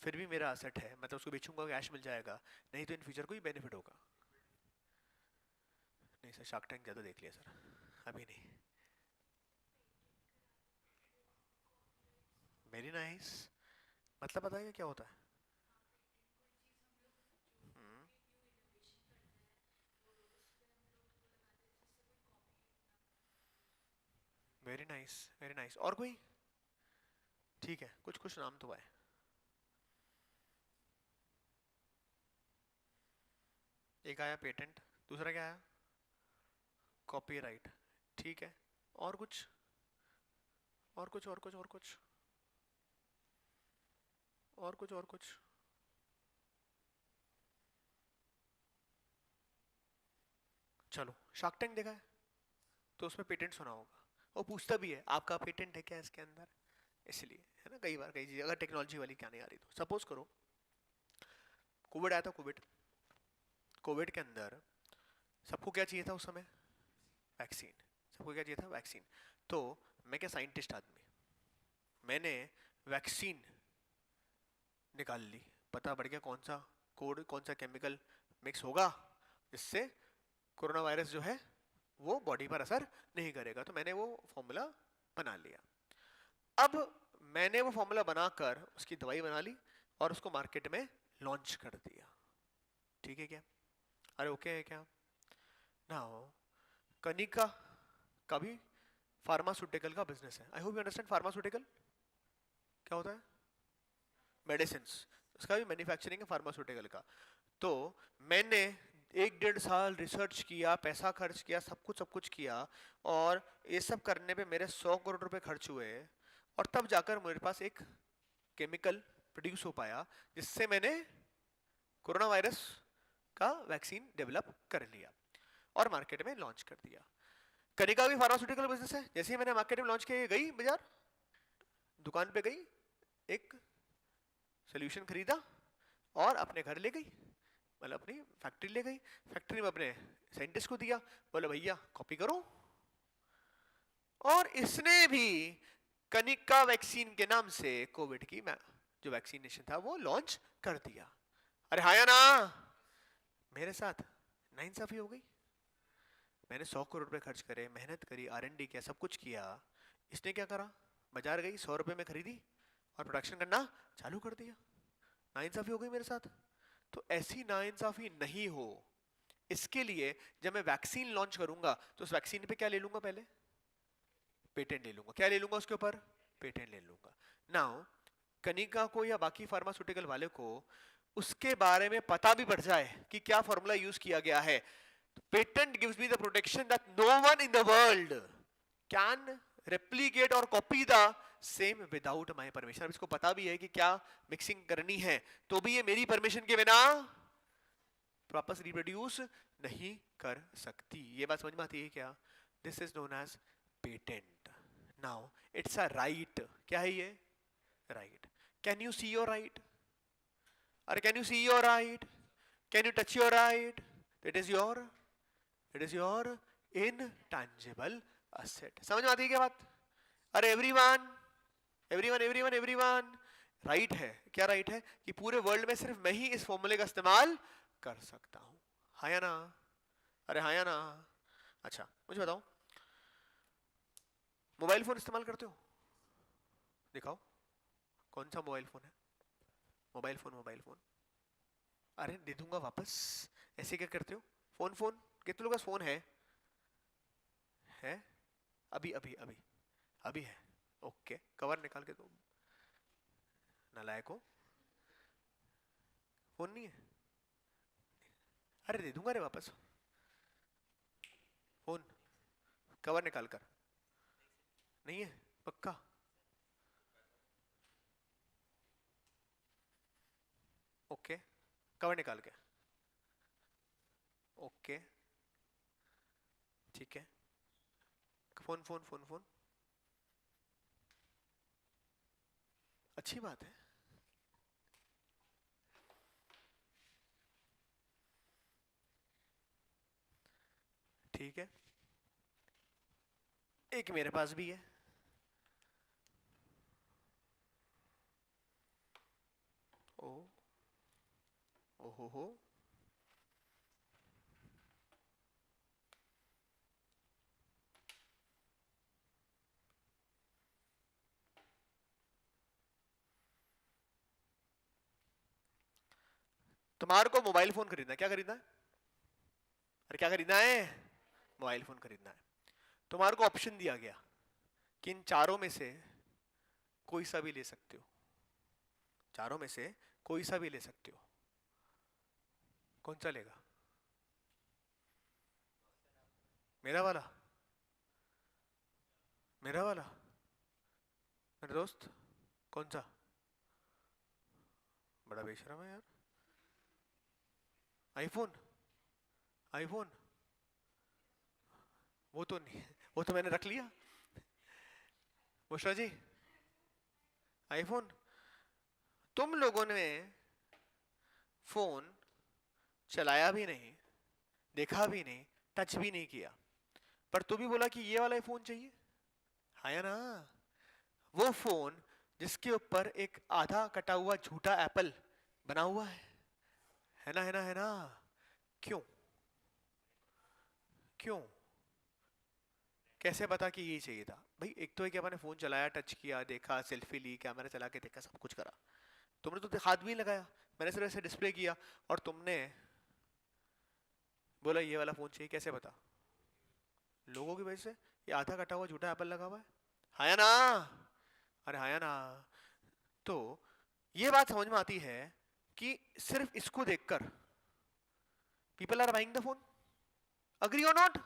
फिर भी मेरा असेट है, मतलब उसको बेचूंगा कैश मिल जाएगा, नहीं तो इन फ्यूचर कोई बेनिफिट होगा? नहीं सर, शार्क टैंक ज्यादा देख लिया सर, अभी नहीं। वेरी नाइस, मतलब बताइए क्या होता है? Very nice, very nice. और कोई? ठीक है, कुछ कुछ नाम तो आए। एक आया पेटेंट, दूसरा क्या आया? कॉपीराइट। ठीक है, और कुछ और कुछ और कुछ और कुछ और कुछ और कुछ? चलो, शार्क टैंक देखा है तो उसमें पेटेंट सुना होगा, वो पूछता भी है आपका पेटेंट है क्या इसके अंदर, इसलिए है ना, कई बार कई चीज अगर टेक्नोलॉजी वाली क्या नहीं आ रही तो। सपोज करो कोविड आया था, कोविड कोविड के अंदर सबको क्या चाहिए था उस समय? वैक्सीन। सबको क्या चाहिए था? वैक्सीन। तो मैं क्या साइंटिस्ट आदमी, मैंने वैक्सीन निकाल ली, पता बढ़ गया कौन सा कोड, कौन सा केमिकल मिक्स होगा जिससे कोरोना वायरस जो है वो बॉडी पर असर नहीं करेगा, तो मैंने वो फॉर्मूला बना लिया। अब मैंने वो फॉर्मूला बनाकर उसकी दवाई बना ली और उसको मार्केट में लॉन्च कर दिया। ठीक है क्या? अरे ओके है क्या? ना हो, कनिका का भी फार्मास्यूटिकल का बिजनेस है। आई होप यू अंडरस्टैंड फार्मास्यूटिकल क्या होता है? मेडिसिन, उसका भी मैन्युफैक्चरिंग है फार्मास्यूटिकल का। तो मैंने 1 डेढ़ साल रिसर्च किया, पैसा खर्च किया, सब कुछ किया, और ये सब करने पे मेरे 100 करोड़ रुपए खर्च हुए, और तब जाकर मेरे पास एक केमिकल प्रोड्यूस हो पाया जिससे मैंने कोरोना वायरस का वैक्सीन डेवलप कर लिया और मार्केट में लॉन्च कर दिया। कनिका भी फार्मास्यूटिकल बिजनेस है, जैसे ही मैंने मार्केट में लॉन्च किया, गई बाजार, दुकान पे गई, एक सोल्यूशन खरीदा और अपने घर ले गई, मतलब अपनी फैक्ट्री ले गई, फैक्ट्री में अपने साइंटिस्ट को दिया, बोले भैया कॉपी करो, और इसने भी कनिका वैक्सीन के नाम से कोविड की जो वैक्सीनेशन था वो लॉन्च कर दिया। अरे हाँ या ना? मेरे साथ नाइंसाफी हो गई। मैंने 100 करोड़ रुपए खर्च करे, मेहनत करी, R&D किया, सब कुछ किया, इसने क्या करा? बाजार गई, 100 रुपए में खरीदी और प्रोडक्शन करना चालू कर दिया। नाइंसाफी हो गई मेरे साथ। तो ऐसी नाइंसाफी नहीं हो, इसके लिए जब मैं वैक्सीन लॉन्च करूंगा तो उस वैक्सीन पे क्या ले लूंगा? पहले पेटेंट ले लूंगा। क्या ले लूंगा उसके ऊपर? पेटेंट ले लूंगा। नाउ कनिका को या बाकी फार्मास्यूटिकल वाले को उसके बारे में पता भी पड़ जाए कि क्या फॉर्मूला यूज किया गया है, patent gives me the protection that no one in the world can replicate और copy the same without my permission. अब इसको पता भी है कि क्या मिक्सिंग करनी है, तो भी ये मेरी परमिशन के बिना वापस रिप्रोड्यूस नहीं कर सकती। ये बात समझ में आती है क्या? This is known as patent. Now it's a right. क्या है ये? Right. Can you see your right? अरे can you see your right? Can you touch your right? It is your intangible asset. समझ में आती है क्या बात? अरे everyone everyone everyone everyone, right है। क्या राइट है? कि पूरे वर्ल्ड में सिर्फ मैं ही इस फॉर्मूले का इस्तेमाल कर सकता हूं। हाँ या ना? अरे हाँ या ना? अच्छा मुझे बताओ, मोबाइल फोन इस्तेमाल करते हो? दिखाओ कौन सा मोबाइल फोन है? Mobile phone, mobile phone. अरे दे दूंगा वापस, ऐसे क्या करते हो? फोन फोन, कितने लोगों का फोन है? अभी अभी अभी अभी है? ओके, कवर निकाल के दो, नालायक हो। फोन नहीं है? अरे दे दूंगा रे वापस फोन, कवर निकाल कर। नहीं है? पक्का? ओके, कवर निकाल के, ओके ठीक है, फोन फोन फोन फोन, अच्छी बात है। ठीक है, एक मेरे पास भी है। ओ हो, तुम्हारे को मोबाइल फोन खरीदना है, क्या खरीदना है? अरे क्या खरीदना है? मोबाइल फोन खरीदना है। तुम्हारे को ऑप्शन दिया गया कि इन चारों में से कोई सा भी ले सकते हो, चारों में से कोई सा भी ले सकते हो, कौन सा लेगा? मेरा वाला, मेरा वाला, मेरे दोस्त, कौन सा? बड़ा बेशरम है यार। आईफोन, आईफोन, वो तो नहीं, वो तो मैंने रख लिया। बुशरा जी, आईफोन, तुम लोगों ने फोन चलाया भी नहीं, देखा भी नहीं, टच भी नहीं किया, पर तू भी बोला कि ये वाला फोन चाहिए, हाँ या ना? वो फोन जिसके ऊपर एक आधा कटा हुआ झूठा एप्पल बना हुआ है ना, है ना, है ना? क्यों? क्यों? कैसे पता कि ये चाहिए था भाई? एक तो है कि अपने फोन चलाया, टच किया, देखा, सेल्फी ली, कैमरा चला के देखा, सब कुछ करा, तुमने तो हाथ भी नहीं लगाया, मैंने सिर्फ ऐसे डिस्प्ले किया, और तुमने बोला ये वाला फोन चाहिए, कैसे पता? लोगों की वजह से। ये आधा कटा हुआ झूठा एप्पल लगा हुआ है, हाँ या ना? अरे हाँ या ना? तो ये बात समझ में आती है कि सिर्फ इसको देखकर people are buying the phone. Agree or not?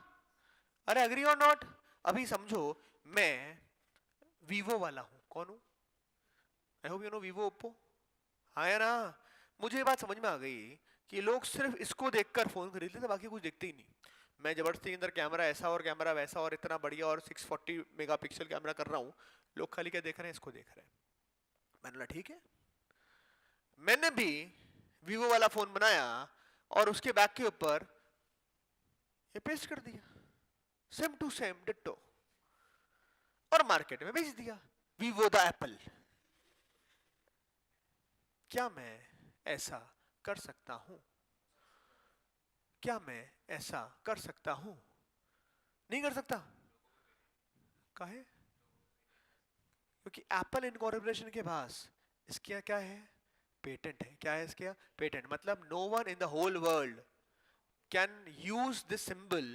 अरे अग्री और नॉट? अभी समझो मैं वीवो वाला हूं, कौन हूं? I hope you know Vivo, Oppo, हाँ या ना? मुझे ये बात समझ में आ गई कि लोग सिर्फ इसको देखकर फोन खरीद लेते, बाकी कुछ देखते ही नहीं। मैं जबरदस्ती के अंदर कैमरा ऐसा और कैमरा वैसा और इतना बढ़िया और 640 मेगापिक्सल कैमरा कर रहा हूँ, लोग खाली क्या देख रहे हैं? इसको देख रहे हैं। मैंने बोला ठीक है, मैंने भी वीवो वाला फोन बनाया और उसके बैक के ऊपर ये पेस्ट कर दिया, सेम टू सेम डिट्टो, और मार्केट में बेच दिया, वीवो द एप्पल। क्या मैं ऐसा कर सकता हूं? क्या मैं ऐसा कर सकता हूं? नहीं कर सकता। काहे? क्योंकि एप्पल इनकॉर्पोरेशन के पास इसके क्या है? पेटेंट है। क्या है इसके? पेटेंट। मतलब no one in the whole world can use this symbol,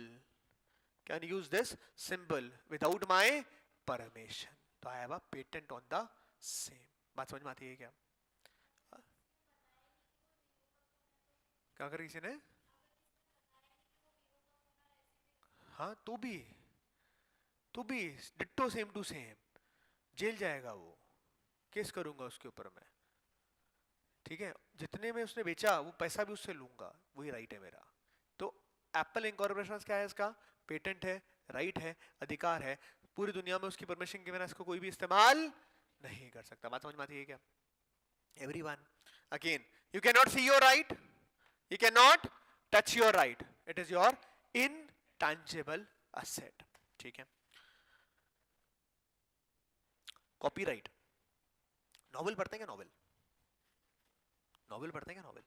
can use this symbol without my permission. तो I have a patent on the same. बात समझ में आती है क्या? क्या कर किसी ने? हाँ, तू भी ditto same to same, jail जाएगा वो, केस करूंगा उसके ऊपर मैं, ठीक है? जितने में उसने बेचा वो पैसा भी उससे लूंगा, वही राइट है मेरा। तो एप्पल इनकॉर्पोरेशन क्या है? इसका पेटेंट है, राइट है, अधिकार है, पूरी दुनिया में उसकी परमिशन के बिना इसको कोई भी इस्तेमाल नहीं कर सकता। बात समझ में आती है क्या? Everyone, again, you can not C your right, you can not touch your right, it is your intangible asset, ठीक है? कॉपीराइट, नॉवेल पढ़ते हैं क्या? नॉवेल, नॉवेल पढ़ते हैं क्या? नॉवेल,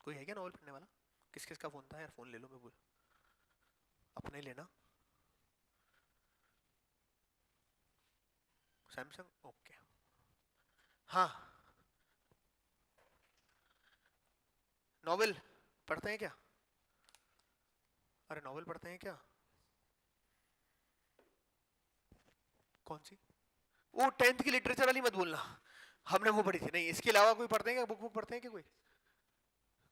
कोई है क्या नॉवेल पढ़ने वाला? किस किस का फोन था यार? फोन ले लो, मैं बोल, अपने लेना, सैमसंग, ओके। हाँ, नॉवेल पढ़ते हैं क्या? अरे नॉवेल पढ़ते हैं क्या? कौन सी? वो 10th की लिटरेचर वाली मत बोलना, हमने वो पढ़ी थी। नहीं, इसके अलावा कोई पढ़ते हैं क्या? बुक बुक पढ़ते हैं क्या कोई?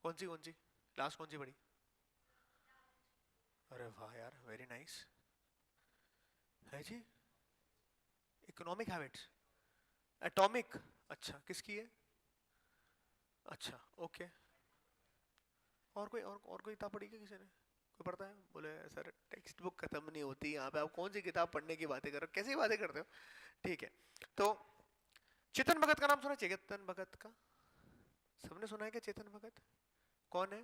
कौन सी, कौन सी लास्ट कौन सी पढ़ी? अरे वाह यार, वेरी नाइस है जी। इकोनॉमिक हैबिट्स, एटॉमिक, अच्छा किसकी है? अच्छा ओके। और कोई किताब पढ़ी क्या किसी ने? कोई पढ़ता है? बोले सर टेक्स्ट बुक खत्म नहीं होती यहाँ पे, आप कौन सी किताब पढ़ने की बातें कर रहे हो, कैसी बातें करते हो? ठीक है। तो चेतन भगत का नाम सुना? चेतन भगत का सबने सुना है क्या? चेतन भगत कौन है?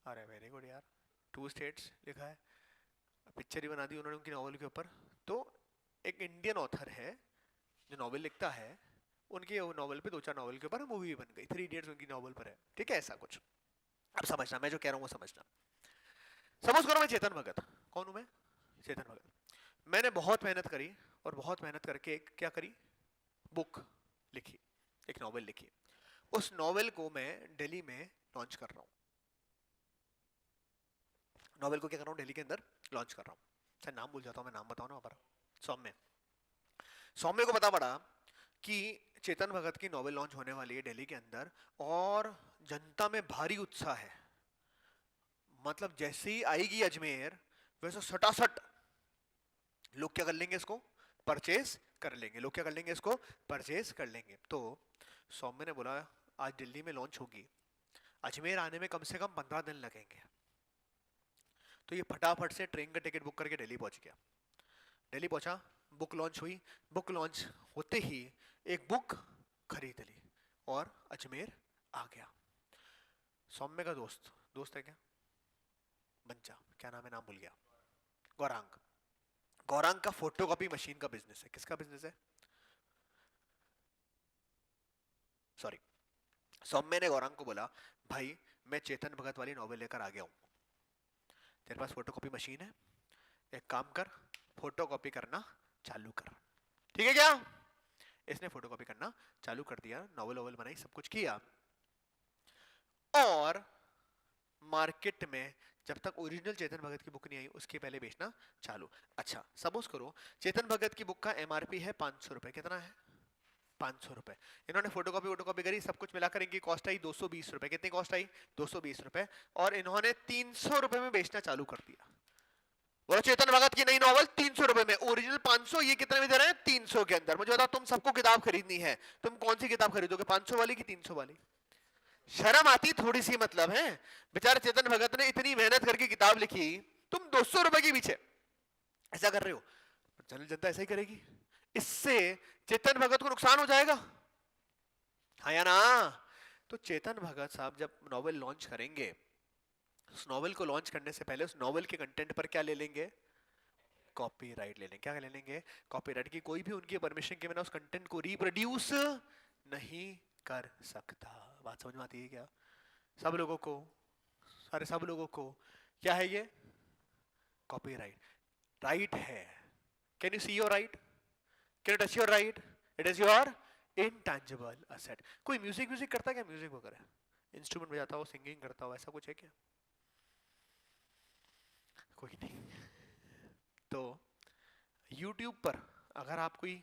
अरे वेरी गुड यार। टू स्टेट्स लिखा है, पिक्चर ही बना दी उन्होंने उनकी नॉवल के ऊपर। तो एक इंडियन ऑथर है जो नॉवल लिखता है, उनकी नॉवल पे, दो चार नॉवल के ऊपर मूवी भी बन गई। 3 इडियट्स उनकी नॉवल पर है, ठीक है, ऐसा कुछ। अब समझना, मैं जो कह रहा हूँ वो समझना। सपोज करो मैं चेतन भगत। कौन हूं मैं? चेतन भगत। मैंने बहुत मेहनत करी, और बहुत मेहनत करके एक क्या करी, बुक लिखी, एक नॉवल लिखी। उस नॉवल को मैं दिल्ली में लॉन्च कर रहा हूँ। नॉवल को क्या कर रहा हूँ, दिल्ली के अंदर लॉन्च कर रहा हूँ। सर नाम भूल जाता हूँ मैं, नाम बताओ ना हमारा। सौम्य। सौम्य को पता पड़ा कि चेतन भगत की नॉवल लॉन्च होने वाली है दिल्ली के अंदर, और जनता में भारी उत्साह है। मतलब जैसे ही आएगी अजमेर, वैसे सटासट लोग क्या कर लेंगे, इसको परचेज कर लेंगे। लोग क्या कर लेंगे, इसको परचेज कर लेंगे। तो सौम्य ने बोला आज दिल्ली में लॉन्च होगी, अजमेर आने में कम से कम 15 दिन लगेंगे। तो ये फटाफट से ट्रेन का टिकट बुक करके दिल्ली पहुंच गया। दिल्ली पहुंचा, बुक लॉन्च हुई। बुक लॉन्च होते ही एक बुक खरीद ली और अजमेर आ गया। सौम्य का दोस्त, दोस्त है क्या? बंचा, क्या नाम है, नाम भूल गया। गौरांग। गौरांग का फोटोकॉपी मशीन का बिजनेस है। किसका बिजनेस है? सॉरी, सौम्य ने गौरांग को बोला भाई मैं चेतन भगत वाली नॉवेल लेकर आ गया हूं, तेरे पास फोटोकॉपी मशीन है, एक काम कर फोटोकॉपी करना चालू कर। ठीक है क्या? इसने फोटोकॉपी करना चालू कर दिया, नॉवल वोवल बनाई, सब कुछ किया। और मार्केट में जब तक ओरिजिनल चेतन भगत की बुक नहीं आई उसके पहले बेचना चालू। अच्छा सपोज करो चेतन भगत की बुक का एमआरपी है 500 रुपए। कितना है? 500 रुपए। इन्होंने फोटोकॉपी वोटोकॉपी करी, सब कुछ मिलाकर इनकी कॉस्ट आई 220 रुपए। कितनी कॉस्ट आई? 220 रुपए। और इन्होंने 300 रुपए में बेचना चालू कर दिया। वो चेतन भगत की नई नॉवल 300 रुपए में, ओरिजिनल 500, ये कितने में दे रहे हैं? 300 के अंदर। मुझे बताओ तुम सबको किताब खरीदनी है, तुम कौन सी किताब खरीदोगे, 500 वाली की 300 वाली? शर्म आती थोड़ी सी मतलब है। बेचारे चेतन भगत ने इतनी मेहनत करके किताब लिखी, तुम 200 रुपए के पीछे ऐसा कर रहे हो। जनरल जनता ऐसा ही करेगी। इससे चेतन भगत को नुकसान हो जाएगा, हाँ या ना? तो चेतन भगत साहब जब नॉवेल लॉन्च करेंगे, उस नॉवेल को लॉन्च करने से पहले उस नॉवेल के कंटेंट पर क्या ले लेंगे? कॉपीराइट ले लेंगे। क्या ले लेंगे? कॉपीराइट की। कोई भी उनकी परमिशन के बिना उस कंटेंट को रिप्रोड्यूस नहीं कर सकता। बात समझ में आती है क्या सब लोगों को? सारे सब लोगों को क्या है ये? कॉपीराइट। राइट है। Can you see your right? Can you touch your right? It is your intangible asset. कोई म्यूजिक म्यूजिक करता है क्या? म्यूजिक वगैरह इंस्ट्रूमेंट बजाता हो, सिंगिंग करता हो, ऐसा कुछ है क्या? कोई नहीं। तो YouTube पर अगर आप कोई,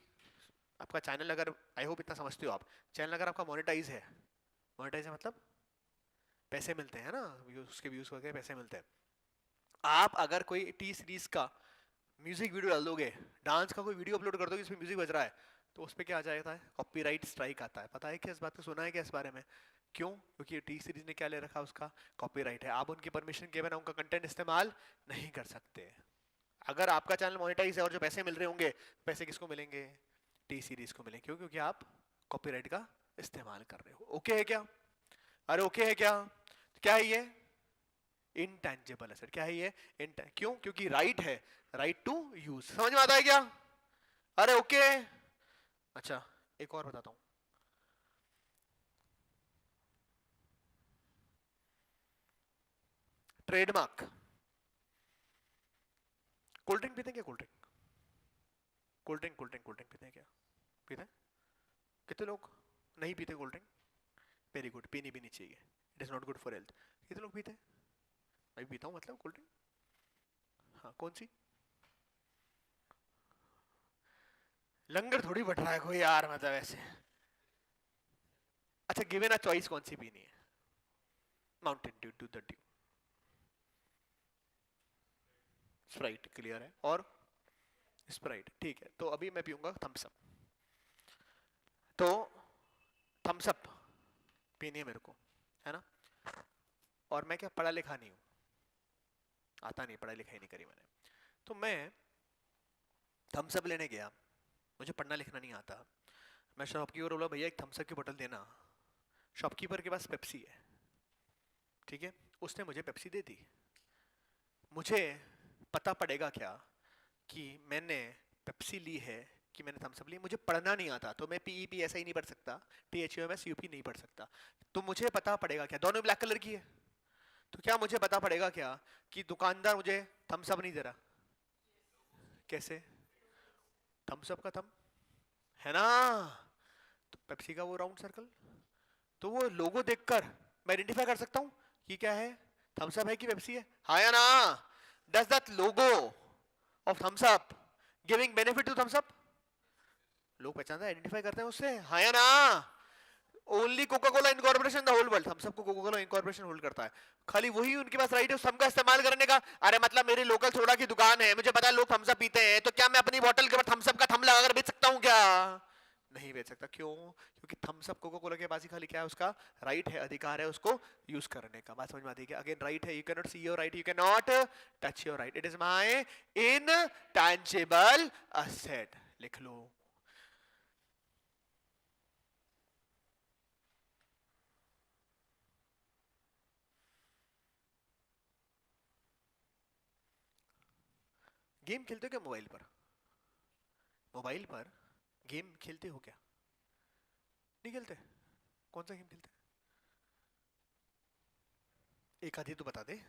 आपका चैनल अगर, आई होप इतना समझते हो आप, चैनल अगर आपका मोनेटाइज है, मोनेटाइज है मतलब पैसे मिलते हैं ना, उसके व्यूज वगैरह पैसे मिलते हैं। आप अगर कोई टी सीरीज का म्यूजिक वीडियो डाल दोगे, डांस का कोई वीडियो अपलोड कर दोगे इसमें म्यूजिक बज रहा है, तो उस पर क्या आ जाता है? कॉपीराइट स्ट्राइक आता है। पता है क्या इस बात को? सुना है क्या इस बारे में? क्यों? क्योंकि टी सीरीज ने क्या ले रखा, उसका कॉपीराइट है। आप उनकी परमिशन के बिना उनका कंटेंट इस्तेमाल नहीं कर सकते। अगर आपका चैनल मोनेटाइज है और जो पैसे मिल रहे होंगे, पैसे किसको मिलेंगे? टी सीरीज को मिलेंगे। क्यों? क्योंकि आप कॉपीराइट का इस्तेमाल कर रहे हो। ओके है क्या? अरे ओके है क्या? क्या है ये? Intangible asset. क्या है ये? क्यों? क्योंकि राइट है, राइट टू यूज। समझ में आता है क्या? अरे ओके। अच्छा एक और बताता हूं। ट्रेडमार्क। कोल्ड ड्रिंक पीते हैं क्या? Cold drink, cold drink, cold drink, cold drink पीते हैं क्या? पीते हैं? कितने लोग नहीं पीते कोल्ड ड्रिंक? वेरी गुड, पीनी भी नहीं चाहिए, it is not good for health. कितने लोग पीते हैं? मैं भी पीता हूँ मतलब कोल्ड ड्रिंक। हाँ कौन सी? लंगर थोड़ी बट रहा है कोई यार, मतलब ऐसे। अच्छा गिवन अ चॉइस, कौन सी पीनी है? Mountain Dew, to the Dew, Sprite clear है। और स्प्राइट ठीक है। तो अभी मैं पीऊंगा थम्स अप। तो थम्स अप पीनी है मेरे को, है ना। और मैं क्या पढ़ा लिखा नहीं हूँ, आता नहीं, पढ़ाई लिखाई नहीं करी मैंने। तो मैं थम्स अप लेने गया, मुझे पढ़ना लिखना नहीं आता। मैं शॉपकीपर को बोला भैया एक थम्स अप की बोतल देना। शॉपकीपर के पास पेप्सी है, ठीक है, उसने मुझे पेप्सी दे दी। मुझे पता पड़ेगा क्या कि मैंने पेप्सी ली है कि मैंने थम्स अप ली? मुझे पढ़ना नहीं आता, तो मैं पीई पी ऐसा ही नहीं पढ़ सकता, THUMS UP नहीं पढ़ सकता। तो मुझे पता पड़ेगा क्या, दोनों ब्लैक कलर की है, तो क्या मुझे पता पड़ेगा क्या कि दुकानदार मुझे थम्स अप नहीं दे रहा? कैसे? थम्स अप का थम है ना, तो पेप्सी का वो राउंड सर्कल, तो वो लोगो देखकर मैं आइडेंटिफाई कर सकता हूँ कि क्या है, थम्स अप है कि पेप्सी है, हाँ या ना? Does that logo of Thums Up giving benefit to Thums Up? लोग पहचानते हैं, आइडेंटिफाई करते हैं उससे, हाँ या ना? Only Coca Cola incorporation the whole world, हम सबको कोका कोला इनकॉर्पोरेशन होल्ड करता है, खाली वही उनके पास राइट है उस थम का इस्तेमाल करने का। अरे मतलब मेरी लोकल सोडा की दुकान है, मुझे पता है लोग थम्स अप पीते हैं, तो क्या मैं अपनी बोतल के ऊपर थम्स अप का थम लगाकर बेच सकता हूँ क्या? नहीं बेच सकता। क्यों? क्योंकि थम्स अप कोका कोला के पास ही खाली क्या है, उसका राइट है, अधिकार है उसको यूज करने का। बात समझ में आती है? अगेन राइट है, you can not C your right, you can not touch your right, it is my intangible asset. लिख लो। गेम खेलते हो क्या मोबाइल पर? मोबाइल पर गेम खेलते हो क्या? नहीं खेलते? कौन सा गेम खेलते? एक आधी तो बता दे।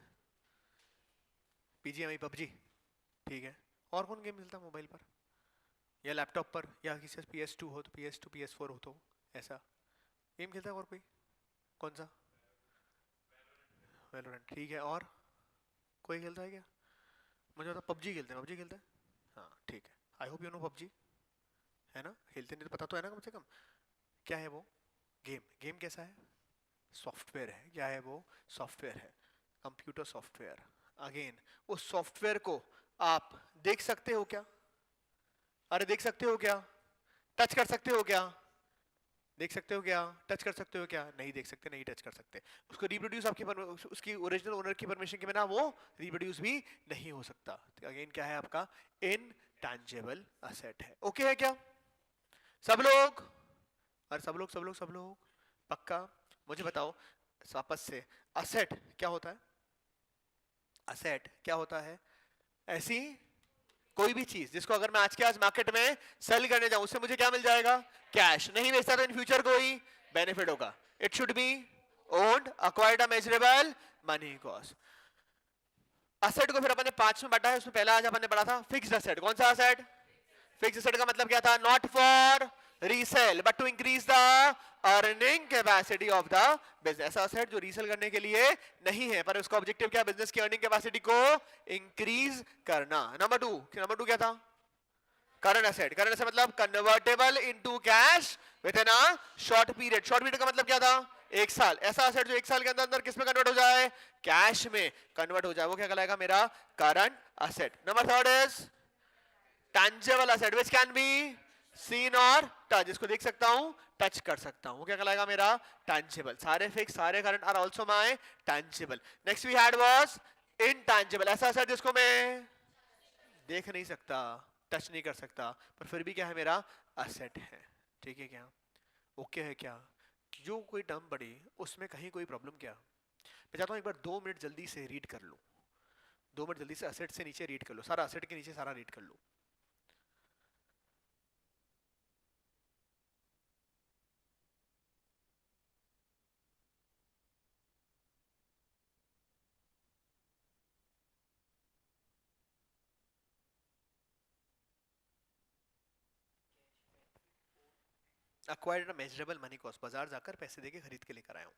PGMI पबजी, ठीक है। और कौन गेम खेलता मोबाइल पर या लैपटॉप पर, या किसी PS2 हो तो PS2 PS4 हो तो ऐसा गेम खेलता है और कोई? कौन सा? वैलोरेंट, ठीक है। और कोई खेलता है क्या? मुझे पता पबजी खेलते हैं, पबजी खेलते हैं, हाँ ठीक है। आई होप यू नो पबजी, है ना? खेलते नहीं तो पता तो है ना कम से कम। क्या है वो गेम? गेम कैसा है? सॉफ्टवेयर है। क्या है वो? सॉफ्टवेयर है, कंप्यूटर सॉफ्टवेयर। अगेन उस सॉफ्टवेयर को आप देख सकते हो क्या? अरे देख सकते हो क्या? टच कर सकते हो क्या? देख सकते हो क्या? टच कर सकते हो क्या? नहीं देख सकते, नहीं टच कर सकते। उसको रिप्रोड्यूस आपकी उसकी ओरिजिनल ओनर की परमिशन के बिना वो रिप्रोड्यूस भी नहीं हो सकता। तो अगेन क्या है आपका? इनटैंजिबल असेट है। ओके है क्या सब लोग? और सब लोग सब लोग सब लोग पक्का? मुझे बताओ वापस से, असेट क्या होता है? असेट क्या होता है? ऐसी कोई भी चीज जिसको अगर मैं आज के आज मार्केट में सेल करने जाऊं, उससे मुझे क्या मिल जाएगा? कैश। नहीं बेचता तो इन फ्यूचर कोई बेनिफिट होगा। It should be owned, acquired, a measurable money cost. Asset को फिर अपन ने 5 में बांटा है, उसमें पहला आज अपन ने पढ़ा था फिक्स्ड असेट। कौन सा असेट? फिक्स्ड असेट का मतलब क्या था? Not for resale but to increase the earning capacity of the business. ऐसा असेट जो रीसेल करने के लिए नहीं है, पर उसका ऑब्जेक्टिव क्या? बिजनेस की अर्निंग कैपेसिटी को इंक्रीज करना। नंबर टू क्या था? Current asset. करंट एसेट मतलब convertible into cash within a short period. Short period का मतलब क्या था? 1 साल। ऐसा एसेट जो 1 साल के अंदर अंदर किस में कन्वर्ट हो जाए? कैश में कन्वर्ट हो जाए, वो क्या कहलाएगा? मेरा current asset. Number third is tangible asset which can be seen और टच, जिसको देख सकता हूं, टच कर सकता हूं, वो क्या कहलाएगा? मेरा टैंजिबल। सारे फिक्स सारे current are also my tangible. Next we had was intangible, ऐसा एसेट जिसको मैं देख नहीं सकता, टच नहीं कर सकता, पर फिर भी क्या है? मेरा असेट है। ठीक है क्या? ओके है क्या? जो कोई टर्म पड़ी उसमें कहीं कोई प्रॉब्लम क्या? मैं चाहता हूँ एक बार 2 मिनट जल्दी से रीड कर लो, 2 मिनट जल्दी से असेट से नीचे रीड कर लो, सारा असेट के नीचे सारा रीड कर लो। अक्वायर्ड मेजरेबल मनी कॉस्ट, बाजार जाकर पैसे देके खरीद के लेकर आया हूँ।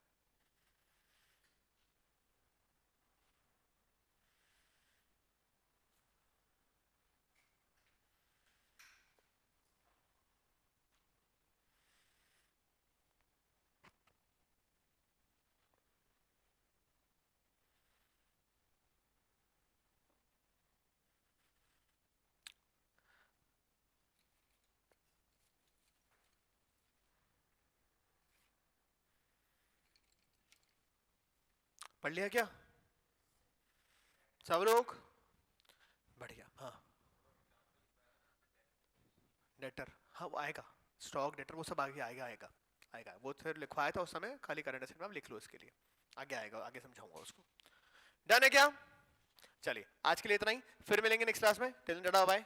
पढ़ लिया क्या सब लोग? बढ़िया। हाँ डेटर, हाँ वो आएगा, स्टॉक डेटर वो सब आगे आएगा आएगा आएगा, वो फिर लिखवाया था उस समय, खाली करंट असेट में आप लिख लो इसके लिए, आगे आएगा, आगे समझाऊंगा उसको। डन है क्या? चलिए आज के लिए इतना ही, फिर मिलेंगे नेक्स्ट क्लास में, टिल देन टाटा बाय।